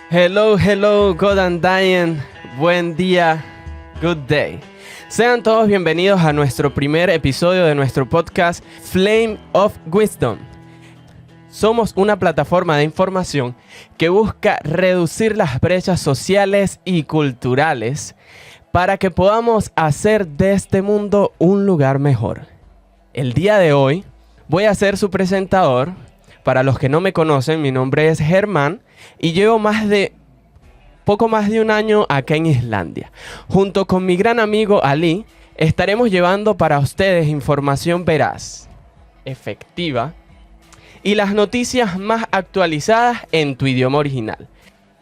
Hello, hello, góðan daginn, buen día, good day. Sean todos bienvenidos a nuestro primer episodio de nuestro podcast Flame of Wisdom. Somos una plataforma de información que busca reducir las brechas sociales y culturales para que podamos hacer de este mundo un lugar mejor. El día de hoy voy a ser su presentador. Para los que no me conocen, mi nombre es Germán y llevo poco más de un año acá en Islandia. Junto con mi gran amigo Ali, estaremos llevando para ustedes información veraz, efectiva y las noticias más actualizadas en tu idioma original.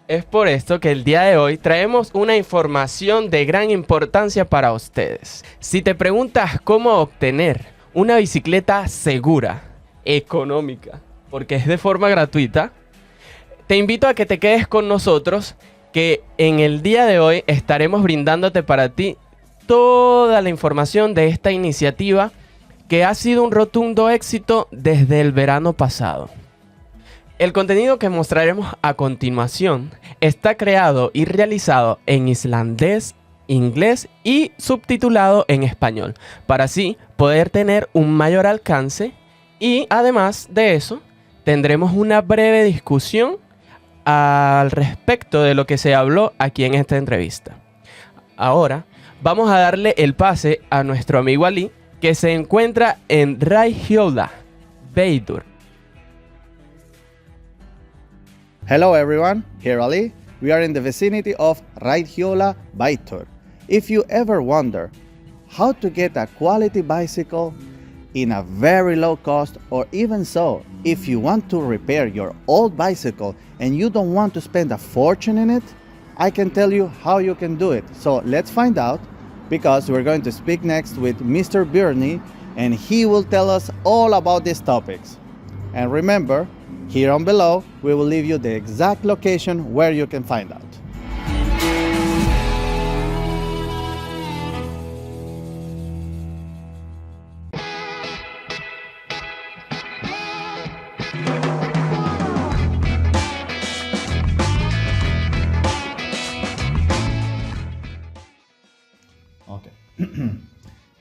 Es por esto que el día de hoy traemos una información de gran importancia para ustedes. Si te preguntas cómo obtener una bicicleta segura, económica, porque es de forma gratuita, te invito a que te quedes con nosotros, que en el día de hoy estaremos brindándote para ti toda la información de esta iniciativa que ha sido un rotundo éxito desde el verano pasado. El contenido que mostraremos a continuación está creado y realizado en islandés, inglés y subtitulado en español, para así poder tener un mayor alcance, y además de eso tendremos una breve discusión al respecto de lo que se habló aquí en esta entrevista. Ahora vamos a darle el pase a nuestro amigo Ali, que se encuentra en Reiðhjola Bændur. Hello everyone, here Ali. We are in the vicinity of Reiðhjola Bændur. If you ever wonder how to get a quality bicycle in a very low cost, or even so, if you want to repair your old bicycle and you don't want to spend a fortune in it, I can tell you how you can do it. So let's find out, because we're going to speak next with Mr. Birgir, and he will tell us all about these topics. And remember, here on below, we will leave you the exact location where you can find out.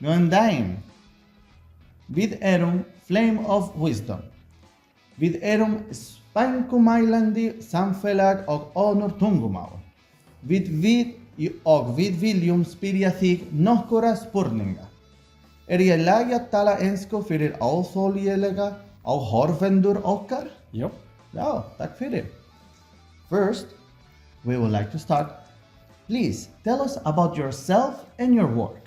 Góðan daginn. Við erum Flame of Wisdom. Við erum spænkumælandi samfélag og önnur tungumál. Við viljum spyrja þig nokkura spurninga. Ég í lagi að tala ensku fyrir óþolinmóða áhorfendur okkar? Yep. Já, takk fyrir. First, we would like to start. Please tell us about yourself and your work.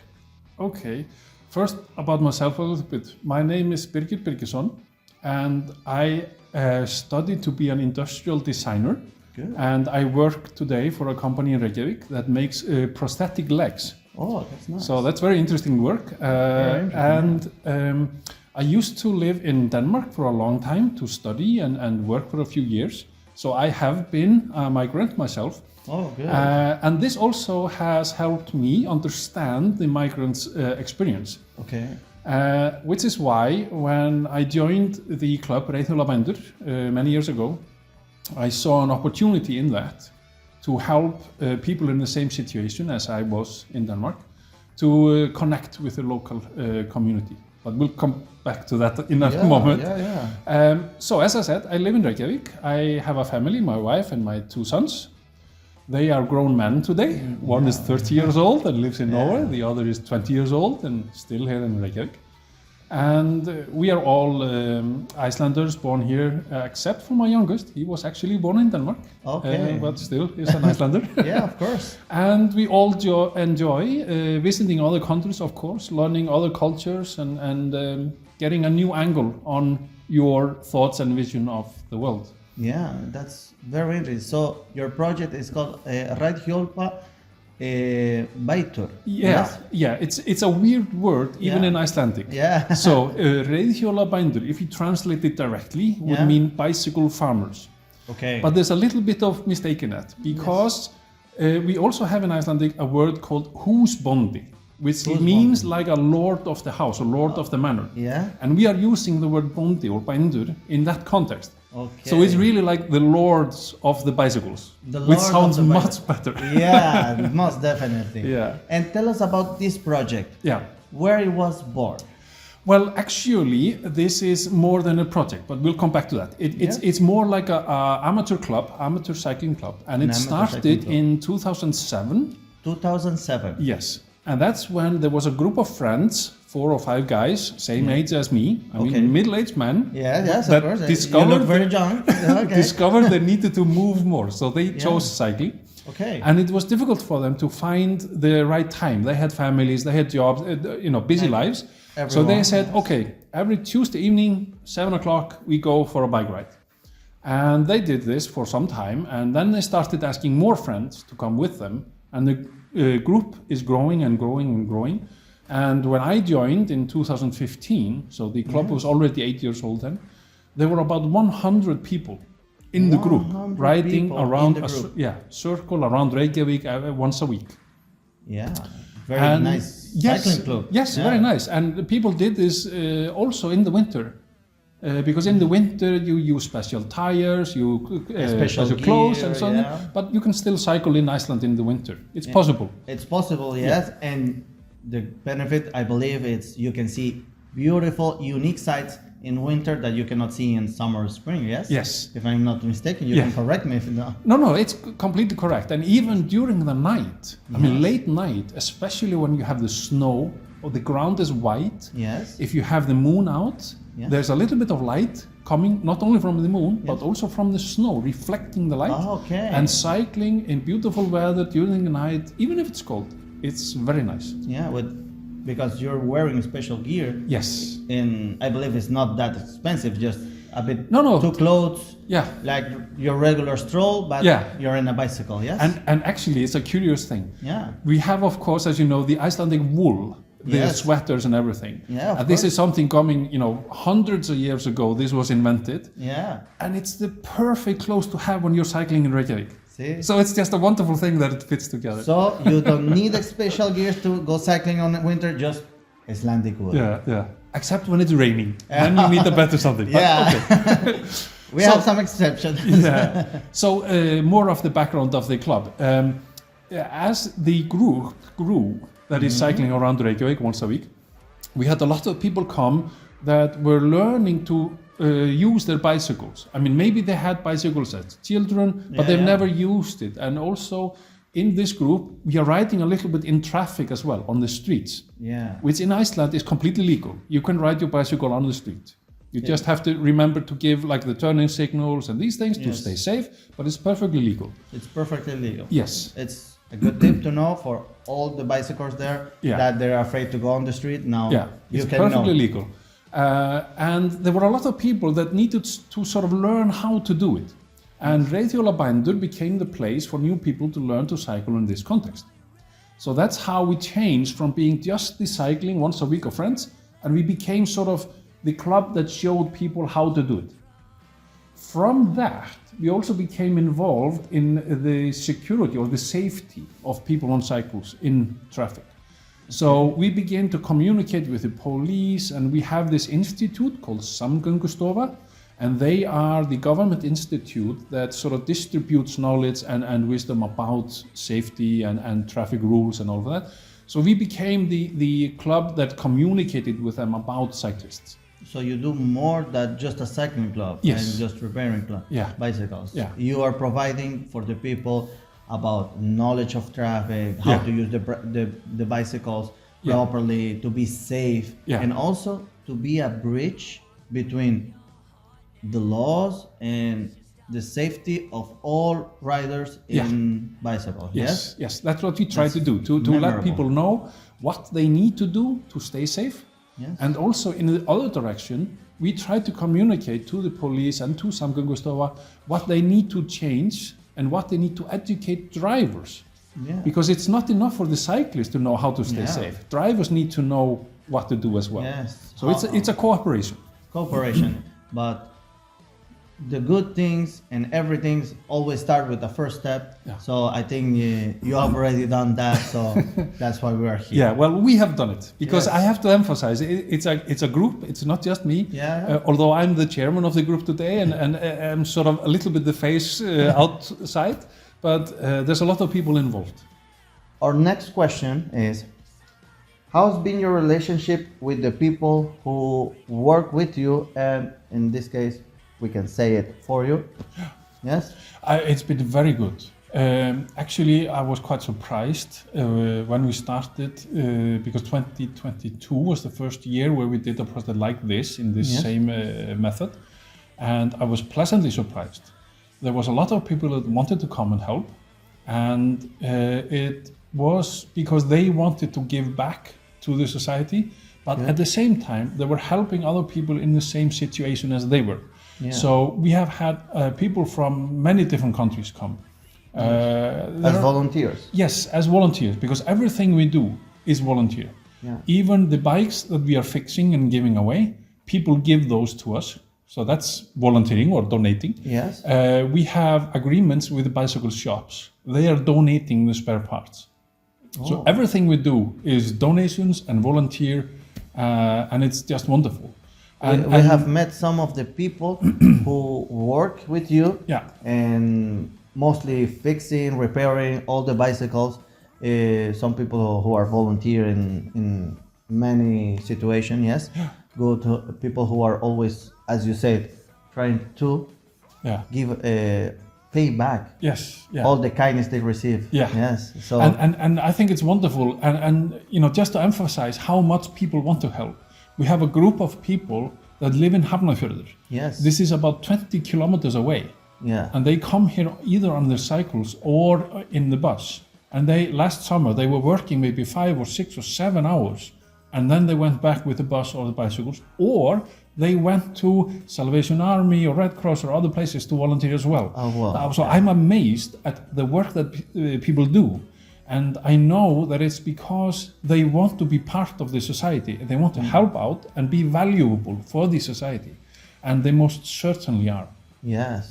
Okay, first about myself a little bit. My name is Birgir Birgisson, and I studied to be an industrial designer. Good. And I work today for a company in Reykjavík that makes prosthetic legs. Oh, that's nice. So that's very interesting work. I used to live in Denmark for a long time to study and work for a few years. So I have been a migrant myself. Oh, good. And this also has helped me understand the migrants' experience. Okay. Which is why when I joined the club Reiðhjola Bændur many years ago, I saw an opportunity in that to help people in the same situation as I was in Denmark to connect with the local community. But we'll come back to that in a moment. So as I said, I live in Reykjavík. I have a family, my wife and my 2 sons. They are grown men today. One is 30 years old and lives in Norway. The other is 20 years old and still here in Reykjavík. And we are all Icelanders born here, except for my youngest. He was actually born in Denmark, but still is an Icelander. Yeah, of course. And we all enjoy visiting other countries, of course, learning other cultures and getting a new angle on your thoughts and vision of the world. Yeah, that's very interesting. So your project is called Reiðhjola Bændur. Yeah, it's a weird word even in Icelandic. Yeah. So Reiðhjola Bændur, if you translate it directly, would mean bicycle farmers. Okay. But there's a little bit of mistake in that, because we also have in Icelandic a word called húsbóndi, which means like a lord of the house or lord of the manor. Yeah. And we are using the word bóndi or bændur in that context. Okay. So it's really like the lords of the bicycles, The which lord sounds of the much better. Yeah, most definitely. Yeah. And tell us about this project. Yeah. Where it was born. Well, actually, this is more than a project, but we'll come back to that. It's more like a amateur club, amateur cycling club, and it started in 2007. 2007. Yes, and that's when there was a group of friends, 4 or 5 guys, same age as me. I mean, middle-aged men. Yeah, yes, that of course. Discovered, you look very young. Okay. Discovered they needed to move more, so they chose cycling. Okay. And it was difficult for them to find the right time. They had families, they had jobs, busy lives. So they said, okay, every Tuesday evening, 7 o'clock, we go for a bike ride. And they did this for some time, and then they started asking more friends to come with them. And the group is growing and growing and growing. And when I joined in 2015, so the club was already 8 years old then, there were about 100 people in the group riding around circle around Reykjavík once a week. Yeah, very nice cycling club. Yes, very nice. And the people did this also in the winter. Because in the winter you use special tires, special clothes and so on. But you can still cycle in Iceland in the winter. It's possible. It's possible, yes. Yeah. And the benefit, I believe, is you can see beautiful, unique sights in winter that you cannot see in summer or spring, yes? Yes. If I'm not mistaken, you can correct me if not. No, it's completely correct. And even during the night, I mean late night, especially when you have the snow or the ground is white, if you have the moon out, there's a little bit of light coming not only from the moon, but also from the snow, reflecting the light. And cycling in beautiful weather during the night, even if it's cold, it's very nice. Yeah, because you're wearing special gear. Yes. And I believe it's not that expensive, just a bit two clothes. Yeah. Like your regular stroll, but you're in a bicycle, yes? And actually it's a curious thing. Yeah. We have, of course, as you know, the Icelandic wool, the sweaters and everything. Yeah, and this is something coming, hundreds of years ago, this was invented. Yeah. And it's the perfect clothes to have when you're cycling in Reykjavík. See? So it's just a wonderful thing that it fits together. So you don't need a special gears to go cycling on winter, just Icelandic wool. Yeah. Except when it's raining, then you need a better something. Okay. We have some exceptions. So more of the background of the club. As the group grew, that is cycling around Reykjavík once a week, we had a lot of people come that were learning to use their bicycles. I mean, maybe they had bicycles as children, but they've never used it. And also in this group, we are riding a little bit in traffic as well, on the streets. Yeah. Which in Iceland is completely legal. You can ride your bicycle on the street. You just have to remember to give like the turning signals and these things to stay safe, but it's perfectly legal. It's perfectly legal. Yes. It's a good tip to know for all the bicyclers there that they're afraid to go on the street. Now you it's can perfectly know. legal. And there were a lot of people that needed to sort of learn how to do it. And Reiðhjola Bændur became the place for new people to learn to cycle in this context. So that's how we changed from being just the cycling once a week of friends, and we became sort of the club that showed people how to do it. From that, we also became involved in the security or the safety of people on cycles in traffic. So we began to communicate with the police, and we have this institute called Samgöngustofa, and they are the government institute that sort of distributes knowledge and wisdom about safety and traffic rules and all of that. So we became the club that communicated with them about cyclists. So you do more than just a cycling club and just repairing bicycles. Yeah. You are providing for the people about knowledge of traffic, how to use the bicycles properly, to be safe, and also to be a bridge between the laws and the safety of all riders in bicycles. Yes, that's what we try to do, to let people know what they need to do to stay safe. And also in the other direction, we try to communicate to the police and to Samgöngustofa what they need to change and what they need to educate drivers. Because it's not enough for the cyclists to know how to stay safe. Drivers need to know what to do as well. So it's a cooperation. But the good things and everything's always start with the first step. Yeah. So I think you have already done that. So that's why we are here. Yeah, well, we have done it because Yes. I have to emphasize it's a group. It's not just me. Yeah. Although I'm the chairman of the group today and I'm sort of a little bit the face outside, but there's a lot of people involved. Our next question is, how's been your relationship with the people who work with you, and in this case, we can say it for you? Yes? It's been very good. Actually, I was quite surprised when we started because 2022 was the first year where we did a project like this in this Yes. same method, and I was pleasantly surprised. There was a lot of people that wanted to come and help, and it was because they wanted to give back to the society, but at the same time they were helping other people in the same situation as they were. Yeah. So we have had people from many different countries come. As volunteers? Yes, as volunteers, because everything we do is volunteer. Yeah. Even the bikes that we are fixing and giving away, people give those to us. So that's volunteering or donating. Yes. We have agreements with the bicycle shops. They are donating the spare parts. So everything we do is donations and volunteer, and it's just wonderful. And we have met some of the people who work with you, Yeah. and mostly fixing, repairing all the bicycles. Some people who are volunteering in many situations, yes. Go to people who are always, as you said, trying to Yeah. give pay back Yes. Yeah. all the kindness they receive. Yeah. Yes. So And I think it's wonderful, and you know, just to emphasize how much people want to help. We have a group of people that live in Hafnarfjörður. yes. This is about 20 kilometers away, yeah. and they come here either on their cycles or in the bus. And they last summer they were working maybe 5 or 6 or 7 hours, and then they went back with the bus or the bicycles, or they went to Salvation Army or Red Cross or other places to volunteer as well. Oh, wow. So I'm amazed at the work that people do. And I know that it's because they want to be part of the society. They want to help out and be valuable for the society. And they most certainly are. Yes.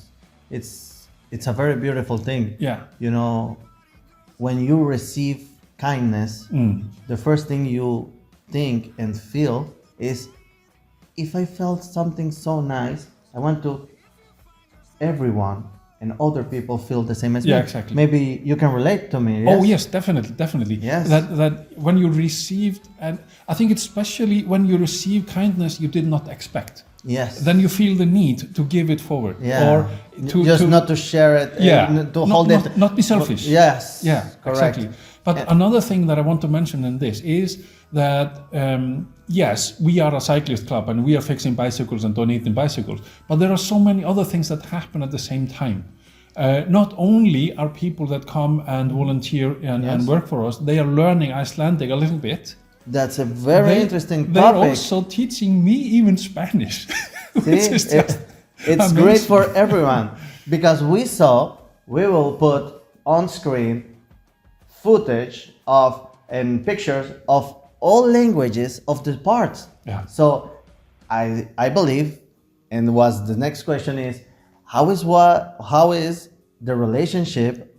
It's a very beautiful thing. Yeah. You know, when you receive kindness, the first thing you think and feel is, if I felt something so nice, I want to everyone and other people feel the same as me. Yeah, exactly. Maybe you can relate to me. Yes? Oh yes, definitely. Yes. That when you received, and I think especially when you receive kindness you did not expect, Yes. then you feel the need to give it forward. Yeah. Or to not to share it. To hold it. Not be selfish. Yes. Yeah, Correct. exactly. But another thing that I want to mention in this is that yes, we are a cyclist club and we are fixing bicycles and donating bicycles, but there are so many other things that happen at the same time. Not only are people that come and volunteer and work for us, they are learning Icelandic a little bit. That's a very interesting They're topic. also teaching me even Spanish. Which See, is just it's amazing. great for everyone, because we will put on screen footage of and pictures of all languages of the parts. Yeah. So I believe, and the next question is, how is the relationship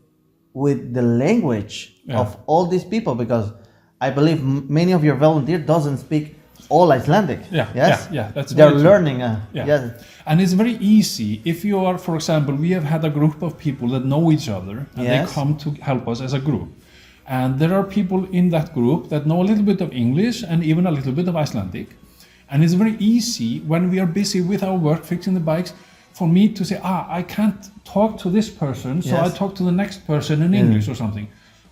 with the language of all these people? Because I believe many of your volunteers doesn't speak all Icelandic. Yeah, Yes. yeah, that's They're very true. learning. Yes. And it's very easy if you are, for example, we have had a group of people that know each other and they come to help us as a group. And there are people in that group that know a little bit of English and even a little bit of Icelandic. And it's very easy when we are busy with our work fixing the bikes for me to say, I can't talk to this person, so I talk to the next person in English or something.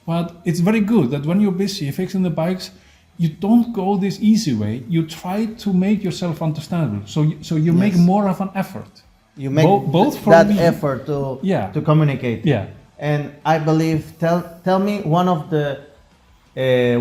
But it's very good that when you're busy fixing the bikes, you don't go this easy way. You try to make yourself understandable. So you make more of an effort. You make both for that me, effort to communicate. Yeah. And I believe, tell me one of the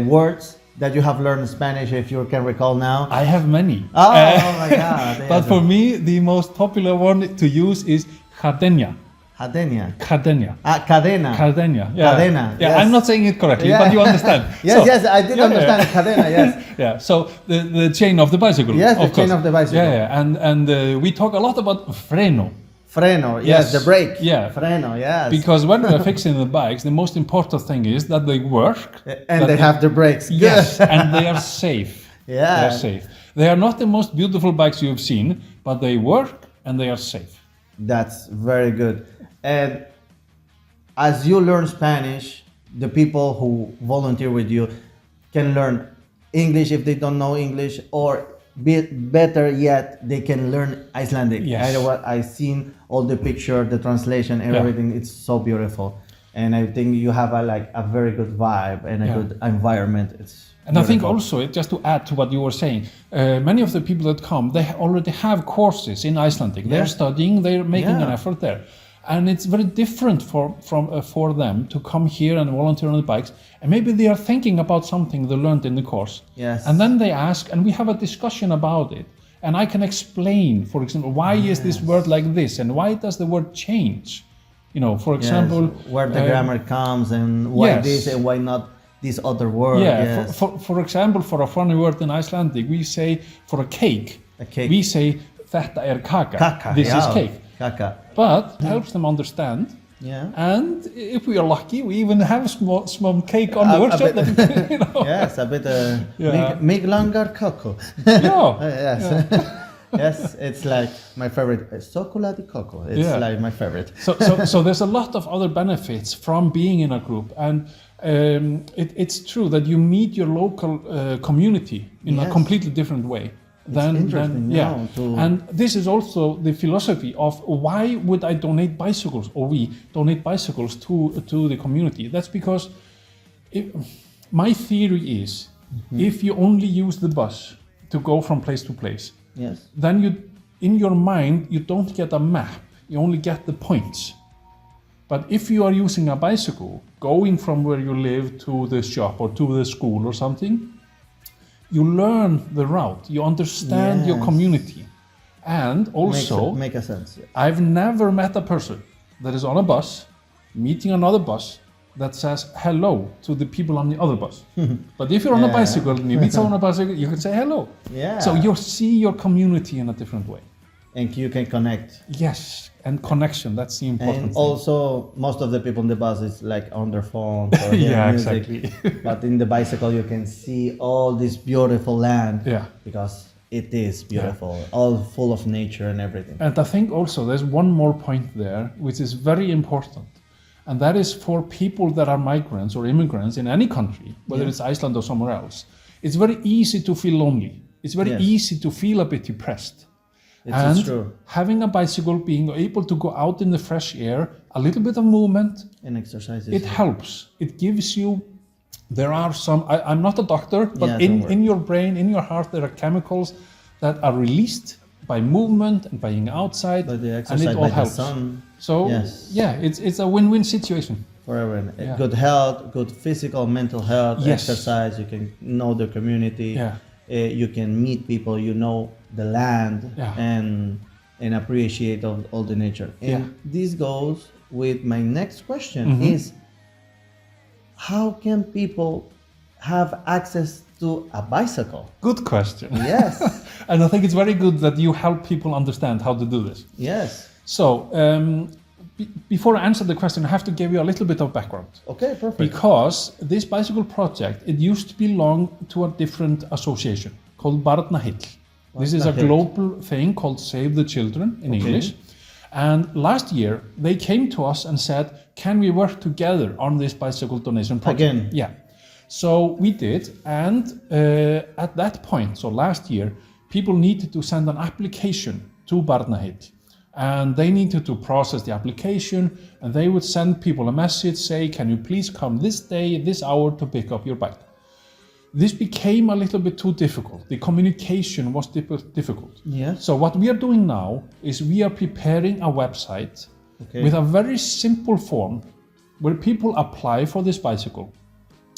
words that you have learned in Spanish, if you can recall now. I have many. Oh my God. But for me, the most popular one to use is cadena. Cadena. Cadena. Cadena. Cadena. Yeah. Cadena. Yeah, Yes. I'm not saying it correctly, but you understand. Yes, I did understand. Cadena, yes. Yeah. So the chain of the bicycle. Yes, the of chain course. of the bicycle. Yeah. And we talk a lot about freno. Freno, yes, the brake. Yeah. Freno, yes. Because when we're fixing the bikes, the most important thing is that they work. And they have the brakes. Yes, and they are safe. Yeah. They're safe. They are not the most beautiful bikes you've seen, but they work and they are safe. That's very good. And as you learn Spanish, the people who volunteer with you can learn English if they don't know English, or better yet, they can learn Icelandic. Yes. I've seen all the picture, the translation, everything. It's so beautiful. And I think you have a very good vibe and a good environment. And I think also, just to add to what you were saying, many of the people that come, they already have courses in Icelandic. They're studying, they're making an effort there. And it's very different for them to come here and volunteer on the bikes. And maybe they are thinking about something they learned in the course. Yes. And then they ask, and we have a discussion about it. And I can explain, for example, why is this word like this? And why does the word change? You know, for example... where the grammar comes and why this and why not this other word. Yeah, for example, for a funny word in Icelandic, we say for a cake, we say þetta kaka. Kaka, this is cake. Kaka. But it helps them understand. Yeah. And if we are lucky, we even have small cake on the workshop. You know. Yes, a bit make longer cocoa. Yeah. Yes. Yes, it's like my favorite. Chocolate cocoa. It's like my favorite. So there's a lot of other benefits from being in a group, and it's true that you meet your local community in a completely different way. And this is also the philosophy of why would I donate bicycles, or we donate bicycles to the community. That's because my theory is if you only use the bus to go from place to place, then in your mind you don't get a map, you only get the points. But if you are using a bicycle going from where you live to the shop or to the school or something, you learn the route, you understand your community. And also, make a sense. I've never met a person that is on a bus, meeting another bus, that says hello to the people on the other bus. But if you're on a bicycle and you meet someone on a bicycle, you can say hello. Yeah. So you see your community in a different way. And you can connect. Yes, and connection, that's the important thing. And also, most of the people on the bus is like on their phone or yeah, music. exactly. But in the bicycle, you can see all this beautiful land. Yeah. Because it is beautiful, all full of nature and everything. And I think also there's one more point there, which is very important. And that is for people that are migrants or immigrants in any country, whether it's Iceland or somewhere else. It's very easy to feel lonely. It's very easy to feel a bit depressed. It's true. Having a bicycle, being able to go out in the fresh air, a little bit of movement, and exercises. It helps. It gives you, there are some, I'm not a doctor, but in your brain, in your heart, there are chemicals that are released by movement and by being outside, by the exercise, and it all by helps. The sun. So it's a win-win situation. For everyone. Good health, good physical, mental health, exercise, you can know the community, you can meet people, you know the land, and appreciate all the nature. And this goes with my next question is, how can people have access to a bicycle? Good question. Yes. And I think it's very good that you help people understand how to do this. Yes. So, before I answer the question, I have to give you a little bit of background. Okay, perfect. Because this bicycle project, it used to belong to a different association called Barnaheill. This is a global thing called Save the Children in English. And last year, they came to us and said, can we work together on this bicycle donation project? Again? Yeah. So we did, and at that point, so last year, people needed to send an application to Barnaheill. And they needed to process the application, and they would send people a message, say, can you please come this day, this hour to pick up your bike? This became a little bit too difficult. The communication was difficult. Yes. So what we are doing now is we are preparing a website with a very simple form where people apply for this bicycle.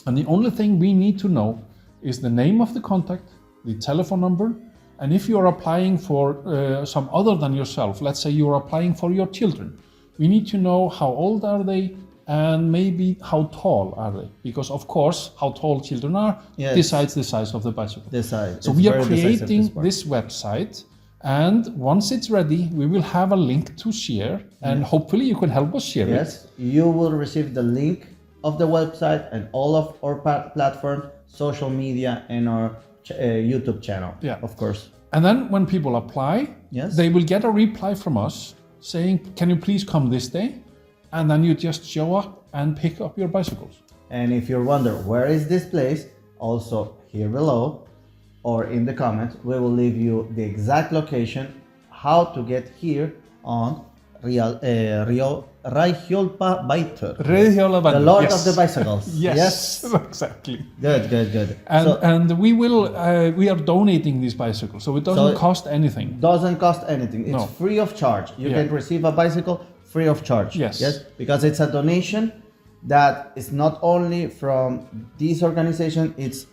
And the only thing we need to know is the name of the contact, the telephone number, and if you are applying for some other than yourself, let's say you are applying for your children, we need to know how old are they and maybe how tall are they, because of course how tall children are decides the size of the bicycle. The size. So we are creating this website, And once it's ready, we will have a link to share, and hopefully you can help us share it. Yes, you will receive the link of the website and all of our platforms, social media, and our YouTube channel, of course. And then when people apply, they will get a reply from us saying, can you please come this day? And then you just show up and pick up your bicycles. And if you wonder where is this place, also here below or in the comments, we will leave you the exact location, how to get here on Reiðhjola Bændur. Reiðhjola Bændur, the Lord of the Bicycles. Yes, exactly. Good. And we are donating these bicycles, so it doesn't cost anything. Doesn't cost anything. It's free of charge. You can receive a bicycle free of charge. Yes, because it's a donation that is not only from this organization, it's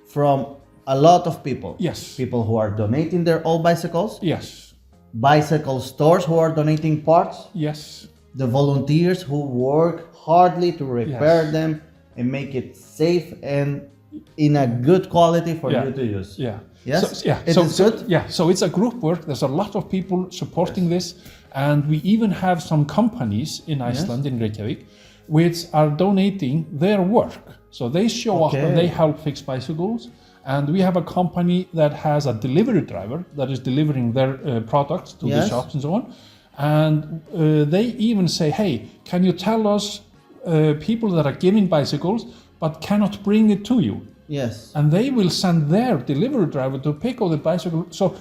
from a lot of people. Yes. People who are donating their old bicycles. Yes. Bicycle stores who are donating parts. Yes. The volunteers who work hardly to repair them and make it safe and in a good quality for you to use. Yeah. Yes? So, It is good? Yeah, so it's a group work. There's a lot of people supporting this. And we even have some companies in Iceland, in Reykjavík, which are donating their work. So they show up and they help fix bicycles. And we have a company that has a delivery driver that is delivering their products to the shops and so on. And they even say, hey, can you tell us people that are giving bicycles but cannot bring it to you? Yes. And they will send their delivery driver to pick up the bicycle. So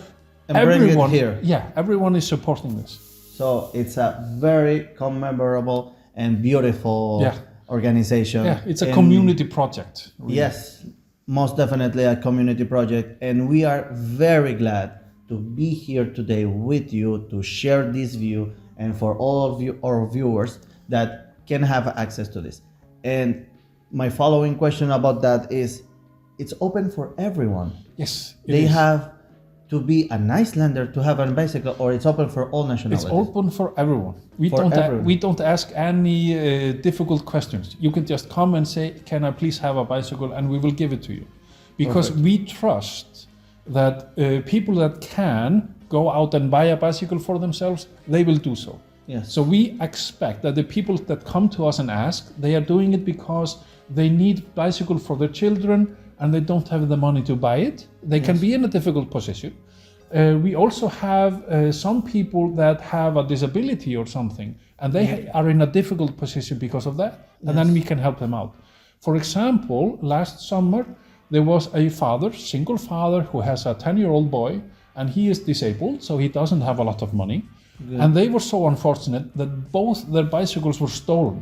and everyone, bring it here. Yeah, everyone is supporting this. So it's a very commemorable and beautiful organization. Yeah, it's a community project. Really. Yes, most definitely a community project. And we are very glad to be here today with you to share this view and for all of you, our viewers that can have access to this. And my following question about that is, it's open for everyone. Yes, they have to be an Icelander to have a bicycle, or it's open for all nationalities? It's open for everyone. We don't ask any difficult questions. You can just come and say, can I please have a bicycle, and we will give it to you. Because we trust that people that can go out and buy a bicycle for themselves, they will do so. Yes. So we expect that the people that come to us and ask, they are doing it because they need bicycle for their children and they don't have the money to buy it. They can be in a difficult position. We also have some people that have a disability or something, and they are in a difficult position because of that, and then we can help them out. For example, last summer, there was a father, single father, who has a 10-year-old boy, and he is disabled, so he doesn't have a lot of money. And they were so unfortunate that both their bicycles were stolen.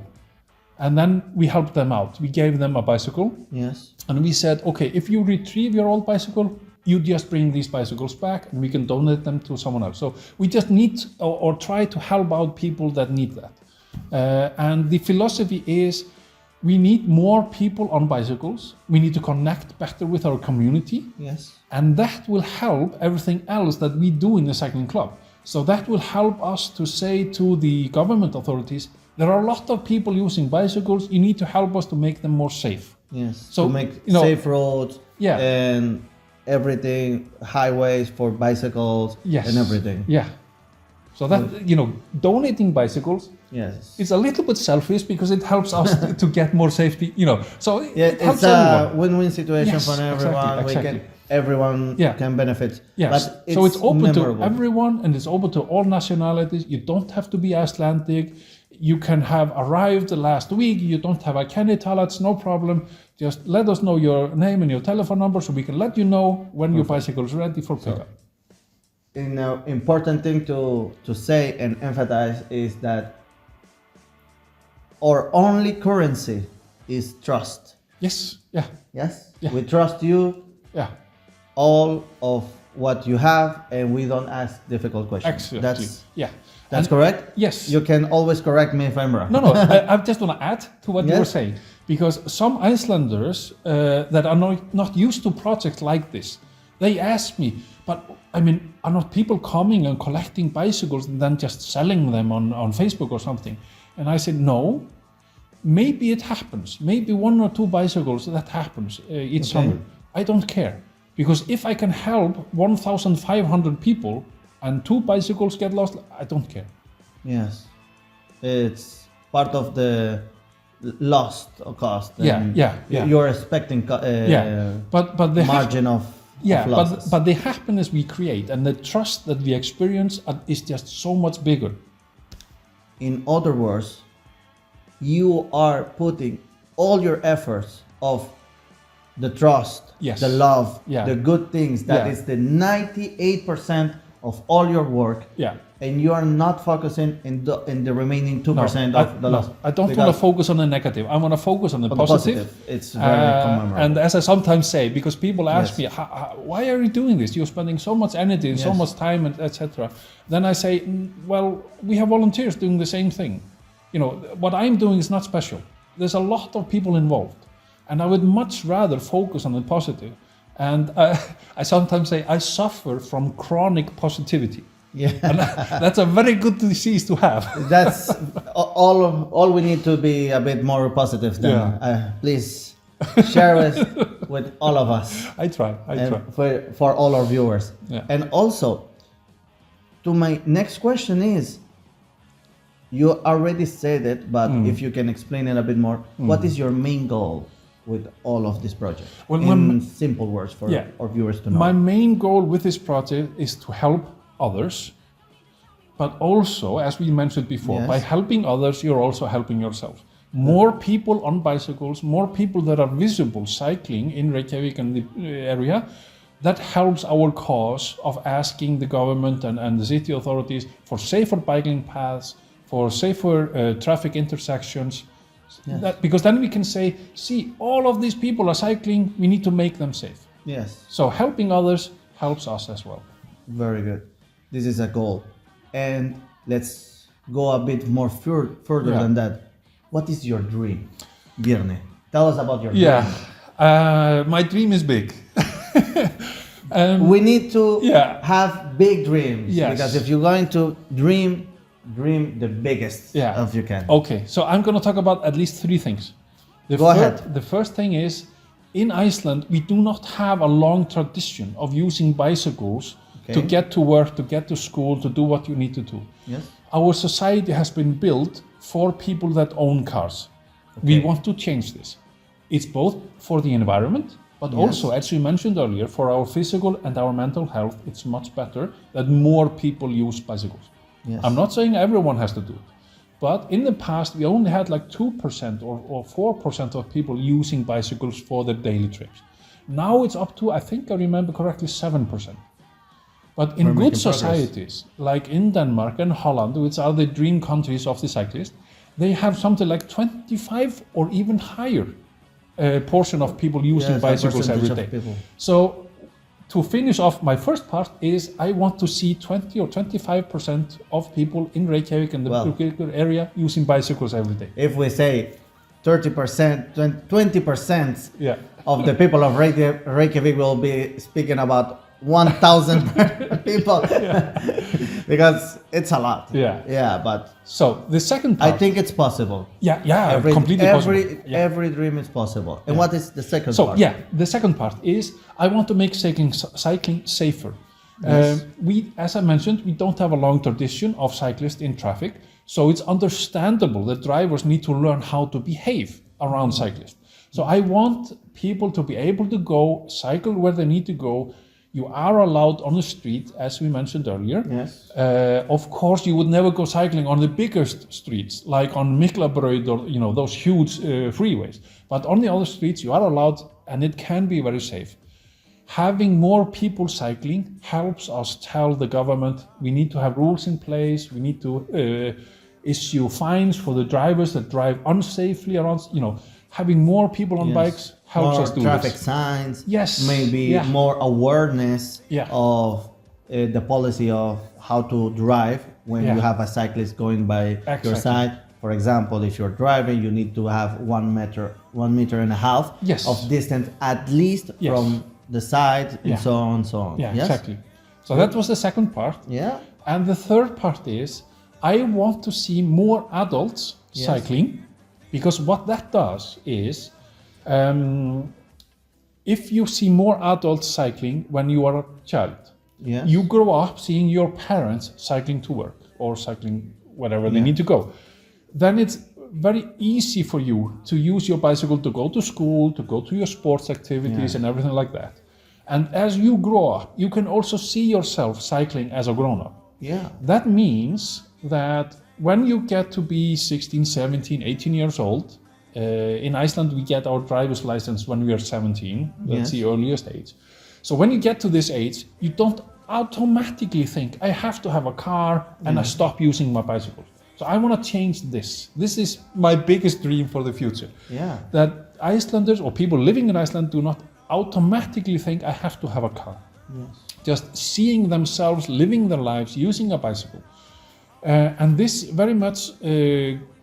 And then we helped them out. We gave them a bicycle. Yes. And we said, okay, if you retrieve your old bicycle, you just bring these bicycles back and we can donate them to someone else. So we just need or try to help out people that need that. And the philosophy is we need more people on bicycles. We need to connect better with our community. Yes. And that will help everything else that we do in the cycling club. So that will help us to say to the government authorities, there are a lot of people using bicycles, you need to help us to make them more safe. Yes, so, to make safe roads and everything, highways for bicycles and everything. Yeah. So that, donating bicycles, it's a little bit selfish because it helps us to get more safety, So it helps it's a win-win situation for everyone. Exactly. Everyone can benefit. Yes. But so it's open to everyone and it's open to all nationalities. You don't have to be Icelandic. You can have arrived last week. You don't have a kennitala, it's no problem. Just let us know your name and your telephone number so we can let you know when your bicycle is ready for pickup. An important thing to say and emphasize is that our only currency is trust. Yes. Yeah. Yes? Yeah. We trust you. Yeah. All of what you have, and we don't ask difficult questions. Exactly. That's correct? Yes. You can always correct me if I'm wrong. No, I just want to add to what you were saying, because some Icelanders that are not used to projects like this, they ask me, but I mean, are not people coming and collecting bicycles and then just selling them on Facebook or something? And I said, no, maybe it happens. Maybe 1 or 2 bicycles that happens each summer. I don't care, Because if I can help 1,500 people and 2 bicycles get lost, I don't care. Yes, it's part of the lost cost. Yeah. You're expecting But the margin of losses. but the happiness we create and the trust that we experience is just so much bigger. In other words, you are putting all your efforts of the trust, Yes. the love, Yeah. the good things. That Yeah. is the 98% of all your work. Yeah. And you are not focusing in the remaining 2% of the loss. I don't want to focus on the negative. I want to focus on the positive. It's very commemorable. And as I sometimes say, because people ask Yes. me, why are you doing this? You're spending so much energy and so Yes. much time, and etc. Then I say, well, we have volunteers doing the same thing. You know, what I'm doing is not special. There's a lot of people involved, and I would much rather focus on the positive. And I sometimes say I suffer from chronic positivity. Yeah. And that's a very good disease to have. That's all we need to be a bit more positive then. Yeah. Please share with all of us. I try. And for all our viewers. Yeah. And also, to my next question is, you already said it, but if you can explain it a bit more, what is your main goal with all of this project? Well, in simple words for our viewers to know. My main goal with this project is to help others, but also, as we mentioned before, Yes. by helping others, you're also helping yourself. More people on bicycles, more people that are visible cycling in Reykjavík and the area, that helps our cause of asking the government and the city authorities for safer biking paths, for safer traffic intersections. Yes. Because then we can say, see, all of these people are cycling, we need to make them safe. Yes. So helping others helps us as well. Very good. This is a goal. And let's go a bit more further than that. What is your dream, Birne? Tell us about your dream. My dream is big. We need to Yeah. have big dreams. Yes. Because if you're going to dream the biggest of you can. Okay, so I'm going to talk about at least 3 things. Go ahead. The first thing is, in Iceland, we do not have a long tradition of using bicycles to get to work, to get to school, to do what you need to do. Yes. Our society has been built for people that own cars. We want to change this. It's both for the environment, but also, as we mentioned earlier, for our physical and our mental health, it's much better that more people use bicycles. Yes. I'm not saying everyone has to do it, but in the past, we only had like 2% or 4% of people using bicycles for their daily trips. Now it's up to, I think I remember correctly, 7%. But in good societies, like in Denmark and Holland, which are the dream countries of the cyclist, they have something like 25 or even higher portion of people using bicycles every day. So to finish off my first part is I want to see 20 or 25% of people in Reykjavík and the Birgir area using bicycles every day. If we say 30%, 20% of the people of Reykjavík will be speaking about 1,000 people because it's a lot. But so the second part, I think it's possible. Completely possible. Every dream is possible. And what is the second part? So the second part is I want to make cycling safer. Yes. We, as I mentioned, we don't have a long tradition of cyclists in traffic, so it's understandable that drivers need to learn how to behave around cyclists. So I want people to be able to go cycle where they need to go. You are allowed on the street, as we mentioned earlier. Yes. Of course, you would never go cycling on the biggest streets, like on Miklabraut or those huge freeways. But on the other streets, you are allowed, and it can be very safe. Having more people cycling helps us tell the government we need to have rules in place. We need to issue fines for the drivers that drive unsafely around. Having more people on bikes helps us do more traffic this. signs. Yes. Maybe more awareness of the policy of how to drive when you have a cyclist going by your side. For example, if you're driving, you need to have 1 meter and a half of distance at least from the side, and so on and so on. Exactly. So that was the second part. And the third part is I want to see more adults cycling, because what that does is if you see more adults cycling when you are a child, Yes. you grow up seeing your parents cycling to work or cycling wherever they need to go. Then it's very easy for you to use your bicycle to go to school, to go to your sports activities and everything like that. And as you grow up, you can also see yourself cycling as a grown-up. Yeah. That means that when you get to be 16, 17, 18 years old, in Iceland we get our driver's license when we are 17, that's the earliest age. So when you get to this age, you don't automatically think, I have to have a car and I stop using my bicycle. So I want to change this. This is my biggest dream for the future. Yeah. That Icelanders or people living in Iceland do not automatically think, I have to have a car. Yes. Just seeing themselves living their lives using a bicycle. And this very much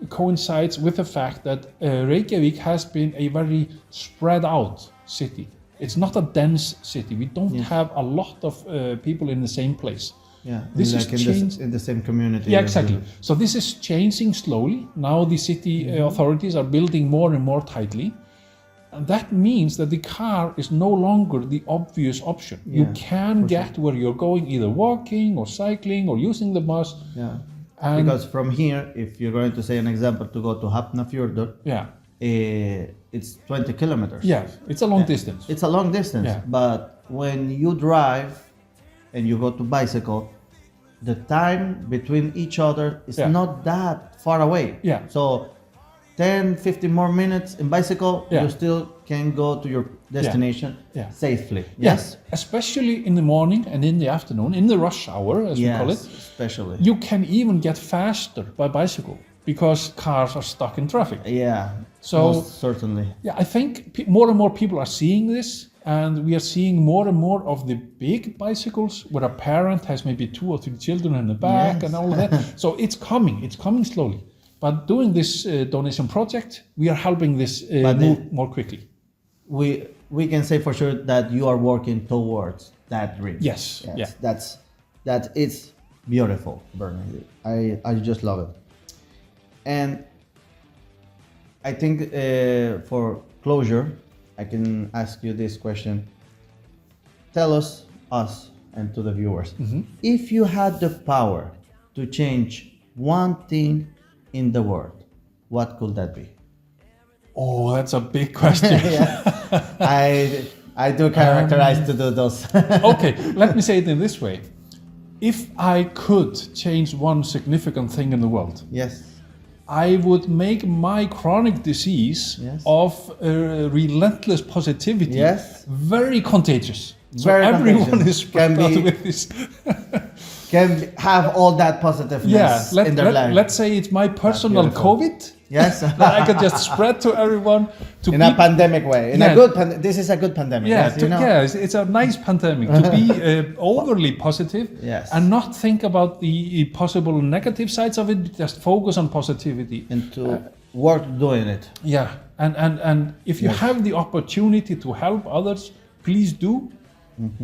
coincides with the fact that Reykjavík has been a very spread out city. It's not a dense city. We don't have a lot of people in the same place. Yeah, This like is in the same community. Yeah, exactly. So this is changing slowly. Now the city authorities are building more and more tightly. And that means that the car is no longer the obvious option. Yeah, You can get where you're going either walking or cycling or using the bus. Yeah. And Because from here, if you're going to say an example to go to Hafnarfjörður, yeah, it's 20 kilometers. yeah, it's a long distance. It's a long distance, Yeah. but when you drive and you go to bicycle, the time between each other is Yeah. not that far away. Yeah. So 10, 15 more minutes in bicycle, Yeah. you still can go to your destination Yeah. safely. Yes, especially in the morning and in the afternoon, in the rush hour, as we call it. Especially. You can even get faster by bicycle because cars are stuck in traffic. Yeah. So- most certainly. Yeah, I think more and more people are seeing this, and we are seeing more and more of the big bicycles where a parent has maybe 2 or 3 children in the back Yes. and all of that. So it's coming slowly. But doing this donation project, we are helping this But move more quickly. We can say for sure that you are working towards that dream. Yes, yeah. That it's beautiful, Bernie. I just love it. And I think for closure, I can ask you this question. Tell us and to the viewers, if you had the power to change one thing in the world, what could that be? Oh, that's a big question. I do characterize to do those. Okay, let me say it in this way. If I could change one significant thing in the world, Yes. I would make my chronic disease Yes. of relentless positivity Yes. very contagious. So Very everyone contagious. is spread Can out be- with this. Can have all that positiveness in their life. let's say it's my personal beautiful. COVID Yes. that I can just spread to everyone. To In be, a pandemic way. In Yeah. a good this is a good pandemic. yeah, yes, you know? it's a nice pandemic to be overly positive Yes. and not think about the possible negative sides of it. Just focus on positivity. And to work doing it. Yeah, and if you have the opportunity to help others, please do,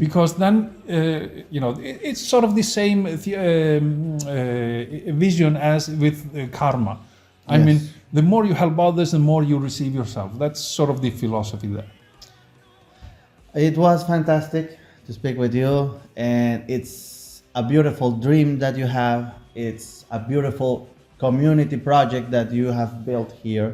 because then it's sort of the same vision as with karma. I Yes. mean, the more you help others, the more you receive yourself. That's sort of the philosophy there. It was fantastic to speak with you, and it's a beautiful dream that you have. It's a beautiful community project that you have built here.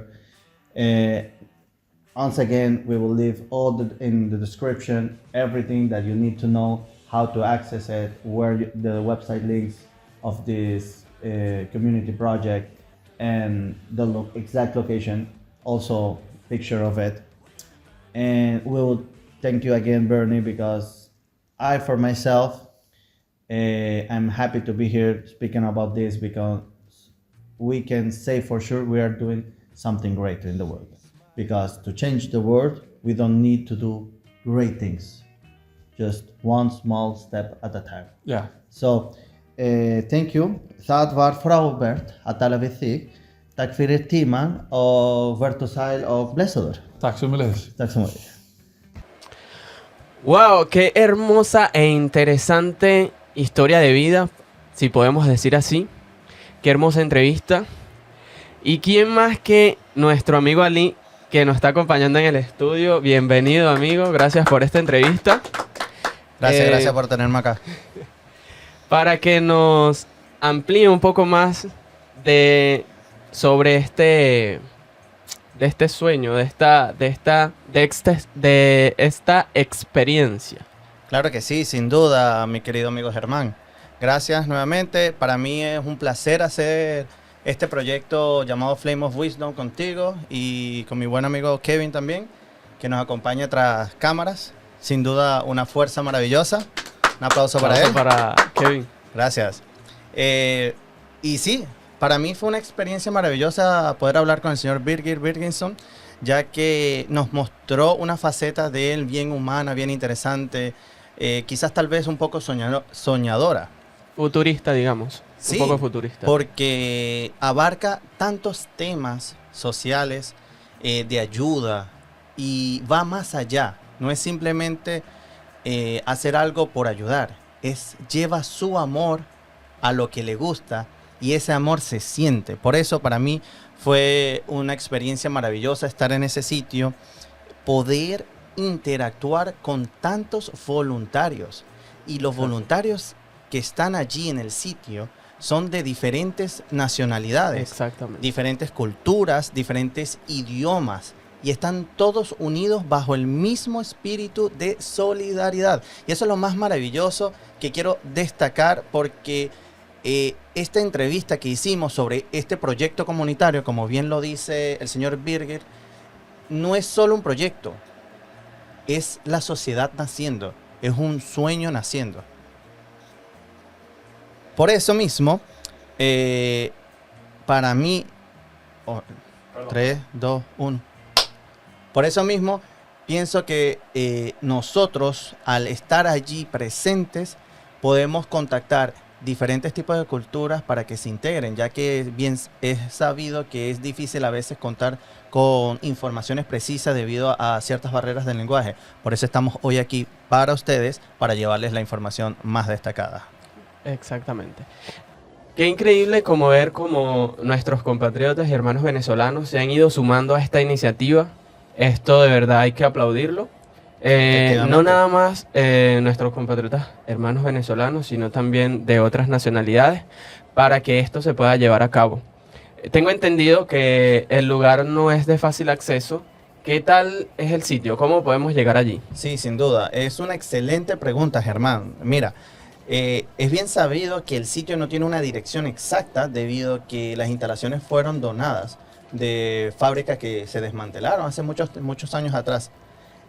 Once again, we will leave all in the description everything that you need to know, how to access it, the website links of this community project, and the exact location, also picture of it. And we will thank you again, Bernie, because I, for myself, I'm happy to be here speaking about this, because we can say for sure we are doing something great in the world. Because to change the world, we don't need to do great things. Just one small step at a time. Yeah. So, thank you. Það var frábært að tala við þig. Takk fyrir tíman og vertu sæl og blessaður. Tack så mycket. Tack så mycket. Wow, qué hermosa e interesante historia de vida, si podemos decir así. Qué hermosa entrevista. Y quién más que nuestro amigo Ali que nos está acompañando en el estudio. Bienvenido, amigo. Gracias por esta entrevista. Gracias por tenerme acá. Para que nos amplíe un poco más sobre este sueño, de esta experiencia. Claro que sí, sin duda, mi querido amigo Germán. Gracias nuevamente. Para mí es un placer hacer este proyecto llamado Flame of Wisdom contigo y con mi buen amigo Kevin también, que nos acompaña tras cámaras. Sin duda, una fuerza maravillosa. Un aplauso para él. Para Kevin. Gracias. Y sí, para mí fue una experiencia maravillosa poder hablar con el señor Birgir Birgisson, ya que nos mostró una faceta de él bien humana, bien interesante, quizás tal vez un poco soñadora. Futurista, digamos. Sí, un poco futurista. Porque abarca tantos temas sociales, de ayuda, y va más allá. No es simplemente hacer algo por ayudar, lleva su amor a lo que le gusta y ese amor se siente. Por eso para mí fue una experiencia maravillosa estar en ese sitio, poder interactuar con tantos voluntarios, y los voluntarios que están allí en el sitio son de diferentes nacionalidades, exactamente, diferentes culturas, diferentes idiomas, y están todos unidos bajo el mismo espíritu de solidaridad. Y eso es lo más maravilloso que quiero destacar, porque esta entrevista que hicimos sobre este proyecto comunitario, como bien lo dice el señor Birgir, no es solo un proyecto, es la sociedad naciendo, es un sueño naciendo. Por eso mismo, para mí, 3, 2, 1. Por eso mismo, pienso que nosotros, al estar allí presentes, podemos contactar diferentes tipos de culturas para que se integren, ya que bien es sabido que es difícil a veces contar con informaciones precisas debido a ciertas barreras del lenguaje. Por eso estamos hoy aquí para ustedes, para llevarles la información más destacada. Exactamente. Qué increíble como ver cómo nuestros compatriotas y hermanos venezolanos se han ido sumando a esta iniciativa. Esto de verdad hay que aplaudirlo. No nada más nuestros compatriotas hermanos venezolanos, sino también de otras nacionalidades, para que esto se pueda llevar a cabo. Tengo entendido que el lugar no es de fácil acceso. ¿Qué tal es el sitio? ¿Cómo podemos llegar allí? Sí, sin duda. Es una excelente pregunta, Germán. Mira, es bien sabido que el sitio no tiene una dirección exacta debido a que las instalaciones fueron donadas de fábricas que se desmantelaron hace muchos años atrás.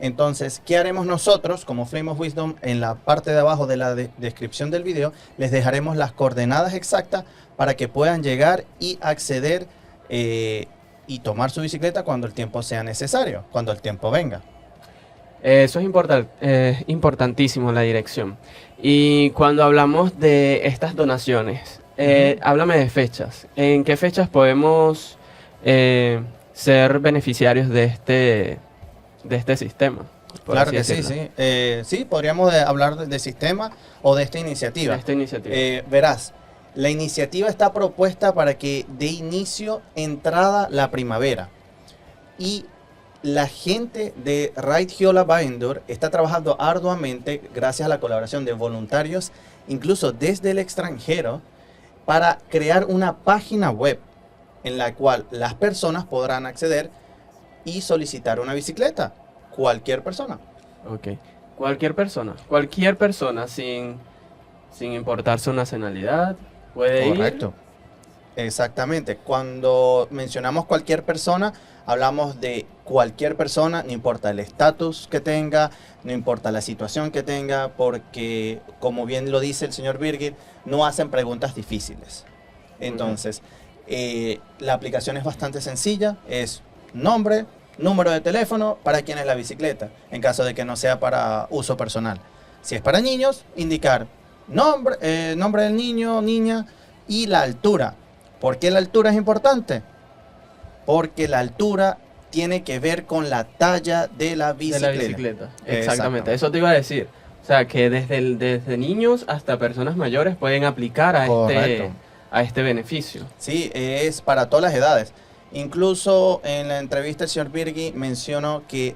Entonces, ¿qué haremos nosotros como Flame of Wisdom? En la parte de abajo de la descripción del video les dejaremos las coordenadas exactas para que puedan llegar y acceder y tomar su bicicleta cuando el tiempo sea necesario, cuando el tiempo venga. Eso es importantísimo, la dirección. Y cuando hablamos de estas donaciones, háblame de fechas. ¿En qué fechas podemos ser beneficiarios de este sistema? Claro que sí, sí. Sí, podríamos hablar de sistema o de esta iniciativa. De esta iniciativa. Verás, la iniciativa está propuesta para que dé inicio entrada la primavera. Y la gente de Reiðhjola Bændur está trabajando arduamente gracias a la colaboración de voluntarios, incluso desde el extranjero, para crear una página web en la cual las personas podrán acceder y solicitar una bicicleta. Cualquier persona. Ok. Cualquier persona sin importar su nacionalidad puede ir. Correcto. Exactamente. Cuando mencionamos cualquier persona, hablamos de cualquier persona, no importa el estatus que tenga, no importa la situación que tenga, porque como bien lo dice el señor Birgir, no hacen preguntas difíciles. Entonces, la aplicación es bastante sencilla, es nombre, número de teléfono, para quién es la bicicleta, en caso de que no sea para uso personal. Si es para niños, indicar nombre, nombre del niño, niña y la altura. ¿Por qué la altura es importante? Porque la altura tiene que ver con la talla de la bicicleta. Exactamente, eso te iba a decir. O sea, que desde niños hasta personas mayores pueden aplicar a este beneficio. Sí, es para todas las edades. Incluso en la entrevista el señor Birgir mencionó que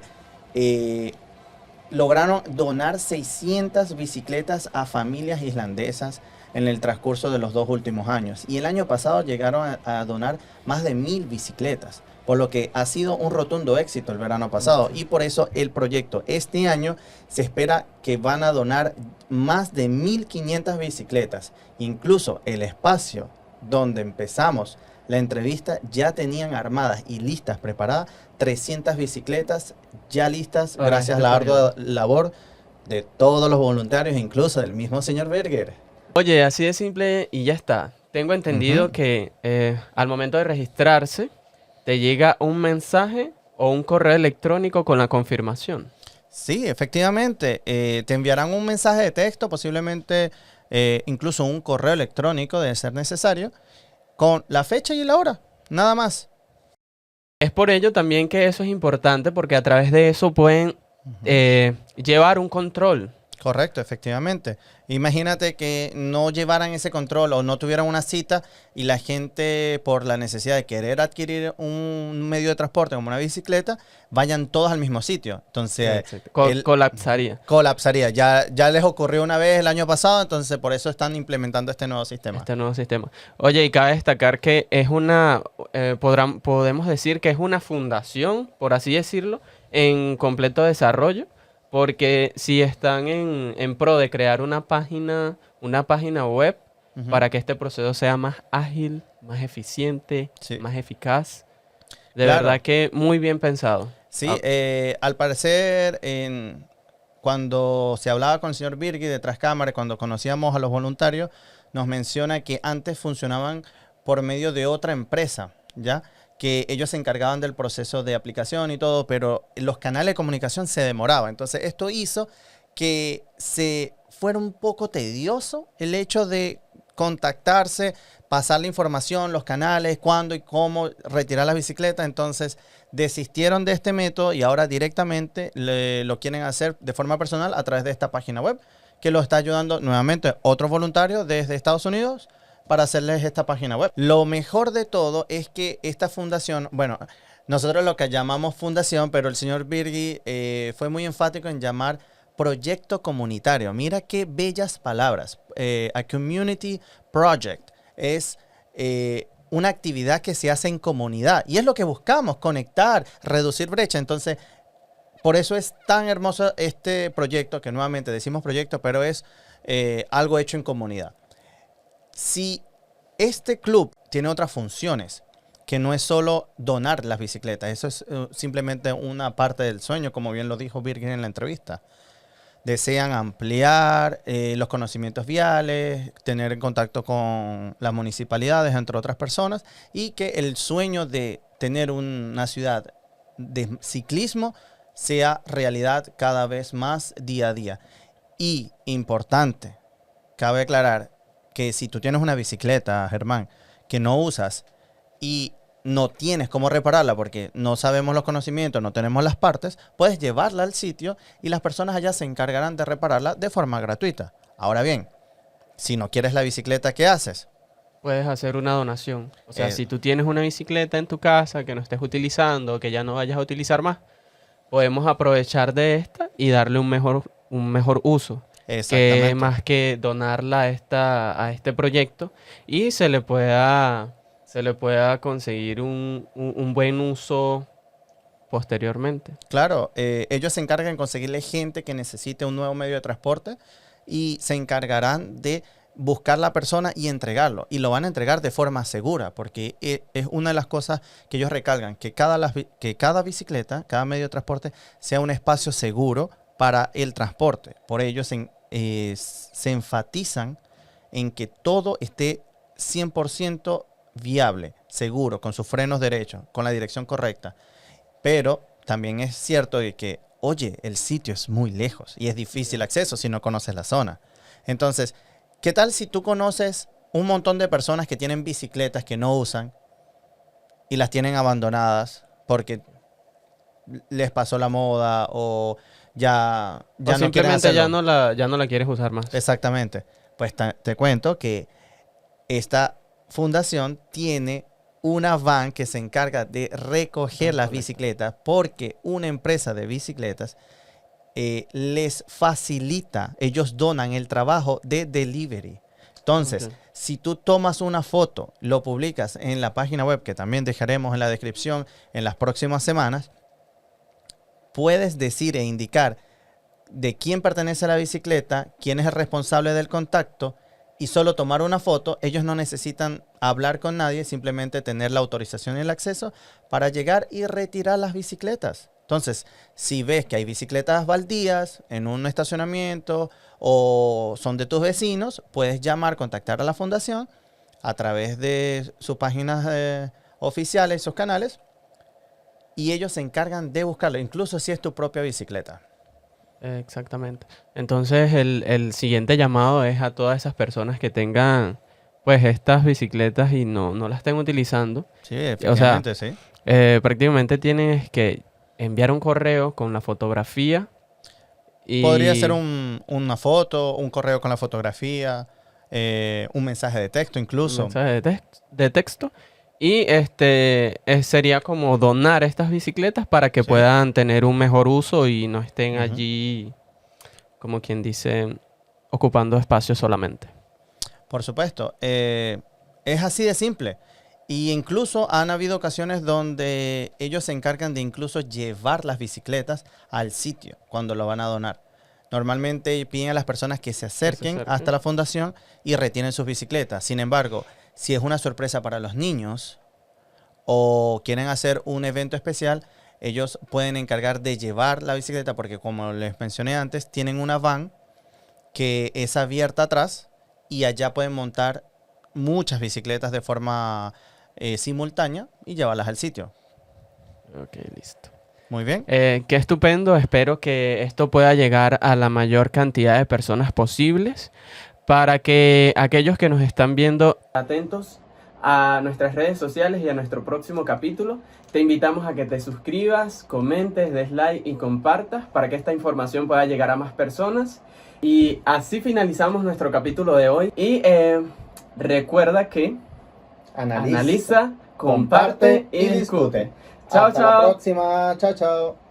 lograron donar 600 bicicletas a familias islandesas en el transcurso de los 2 últimos años. Y el año pasado llegaron a donar más de 1000 bicicletas, por lo que ha sido un rotundo éxito el verano pasado. Y por eso el proyecto este año se espera que van a donar más de 1500 bicicletas. Incluso el espacio donde empezamos la entrevista ya tenían armadas y listas, preparadas, 300 bicicletas ya listas, gracias a la ardua labor de todos los voluntarios, incluso del mismo señor Birgir. Oye, así de simple y ya está. Tengo entendido que al momento de registrarse, te llega un mensaje o un correo electrónico con la confirmación. Sí, efectivamente. Te enviarán un mensaje de texto, posiblemente incluso un correo electrónico, de ser necesario, con la fecha y la hora, nada más. Es por ello también que eso es importante, porque a través de eso pueden llevar un control. Correcto, efectivamente. Imagínate que no llevaran ese control o no tuvieran una cita y la gente, por la necesidad de querer adquirir un medio de transporte como una bicicleta, vayan todos al mismo sitio. Entonces, colapsaría. Colapsaría. Ya les ocurrió una vez el año pasado, entonces por eso están implementando este nuevo sistema. Oye, y cabe destacar que es podemos decir que es una fundación, por así decirlo, en completo desarrollo. Porque si están en pro de crear una página web para que este proceso sea más ágil, más eficiente, más eficaz. De verdad que muy bien pensado. Sí, al parecer, cuando se hablaba con el señor Birgir detrás cámara, cuando conocíamos a los voluntarios, nos menciona que antes funcionaban por medio de otra empresa, ¿ya? Que ellos se encargaban del proceso de aplicación y todo, pero los canales de comunicación se demoraban. Entonces, esto hizo que se fuera un poco tedioso el hecho de contactarse, pasar la información, los canales, cuándo y cómo retirar la bicicleta. Entonces, desistieron de este método y ahora directamente lo quieren hacer de forma personal a través de esta página web, que lo está ayudando nuevamente otro voluntario desde Estados Unidos para hacerles esta página web. Lo mejor de todo es que esta fundación, bueno, nosotros lo que llamamos fundación, pero el señor Birgir fue muy enfático en llamar proyecto comunitario. Mira qué bellas palabras. A community project es una actividad que se hace en comunidad y es lo que buscamos, conectar, reducir brecha. Entonces, por eso es tan hermoso este proyecto, que nuevamente decimos proyecto, pero es algo hecho en comunidad. Si este club tiene otras funciones, que no es solo donar las bicicletas, eso es simplemente una parte del sueño, como bien lo dijo Birgir en la entrevista. Desean ampliar los conocimientos viales, tener en contacto con las municipalidades, entre otras personas, y que el sueño de tener una ciudad de ciclismo sea realidad cada vez más día a día. Y importante, cabe aclarar, que si tú tienes una bicicleta, Germán, que no usas y no tienes cómo repararla porque no sabemos los conocimientos, no tenemos las partes, puedes llevarla al sitio y las personas allá se encargarán de repararla de forma gratuita. Ahora bien, si no quieres la bicicleta, ¿qué haces? Puedes hacer una donación. O sea, si tú tienes una bicicleta en tu casa que no estés utilizando, que ya no vayas a utilizar más, podemos aprovechar de esta y darle un mejor uso. Que más que donarla a este proyecto y se le pueda conseguir un buen uso posteriormente. Claro, ellos se encargan de conseguirle gente que necesite un nuevo medio de transporte y se encargarán de buscar la persona y entregarlo. Y lo van a entregar de forma segura, porque es una de las cosas que ellos recalcan, que cada bicicleta, cada medio de transporte sea un espacio seguro para el transporte. Por ello se enfatizan en que todo esté 100% viable, seguro, con sus frenos derechos, con la dirección correcta. Pero también es cierto de que, oye, el sitio es muy lejos y es difícil acceso si no conoces la zona. Entonces, ¿qué tal si tú conoces un montón de personas que tienen bicicletas que no usan y las tienen abandonadas porque les pasó la moda o ya no simplemente ya no la quieres usar más? Exactamente. Pues te cuento que esta fundación tiene una van que se encarga de recoger las bicicletas, porque una empresa de bicicletas les facilita, ellos donan el trabajo de delivery. Entonces, si tú tomas una foto, lo publicas en la página web, que también dejaremos en la descripción en las próximas semanas, puedes decir e indicar de quién pertenece a la bicicleta, quién es el responsable del contacto, y solo tomar una foto. Ellos no necesitan hablar con nadie, simplemente tener la autorización y el acceso para llegar y retirar las bicicletas. Entonces, si ves que hay bicicletas baldías en un estacionamiento o son de tus vecinos, puedes llamar, contactar a la fundación a través de sus páginas oficiales, sus canales, y ellos se encargan de buscarlo, incluso si es tu propia bicicleta. Exactamente. Entonces, el siguiente llamado es a todas esas personas que tengan, pues, estas bicicletas y no las estén utilizando. Sí, efectivamente, sí. Prácticamente tienes que enviar un correo con la fotografía. Y podría ser una foto, un correo con la fotografía, un mensaje de texto incluso. Un mensaje de texto. Y sería como donar estas bicicletas para que puedan tener un mejor uso y no estén allí, como quien dice, ocupando espacio solamente. Por supuesto. Es así de simple. Y incluso han habido ocasiones donde ellos se encargan de incluso llevar las bicicletas al sitio cuando lo van a donar. Normalmente piden a las personas que se acerquen hasta la fundación y retienen sus bicicletas. Sin embargo, si es una sorpresa para los niños o quieren hacer un evento especial, ellos pueden encargar de llevar la bicicleta, porque como les mencioné antes, tienen una van que es abierta atrás y allá pueden montar muchas bicicletas de forma simultánea y llevarlas al sitio. Ok, listo. Muy bien. Qué estupendo. Espero que esto pueda llegar a la mayor cantidad de personas posibles para que aquellos que nos están viendo atentos a nuestras redes sociales y a nuestro próximo capítulo. Te invitamos a que te suscribas, comentes, des like y compartas para que esta información pueda llegar a más personas. Y así finalizamos nuestro capítulo de hoy. Y recuerda que analiza, comparte y discute. Chao, Hasta chao. la próxima. Chao, chao.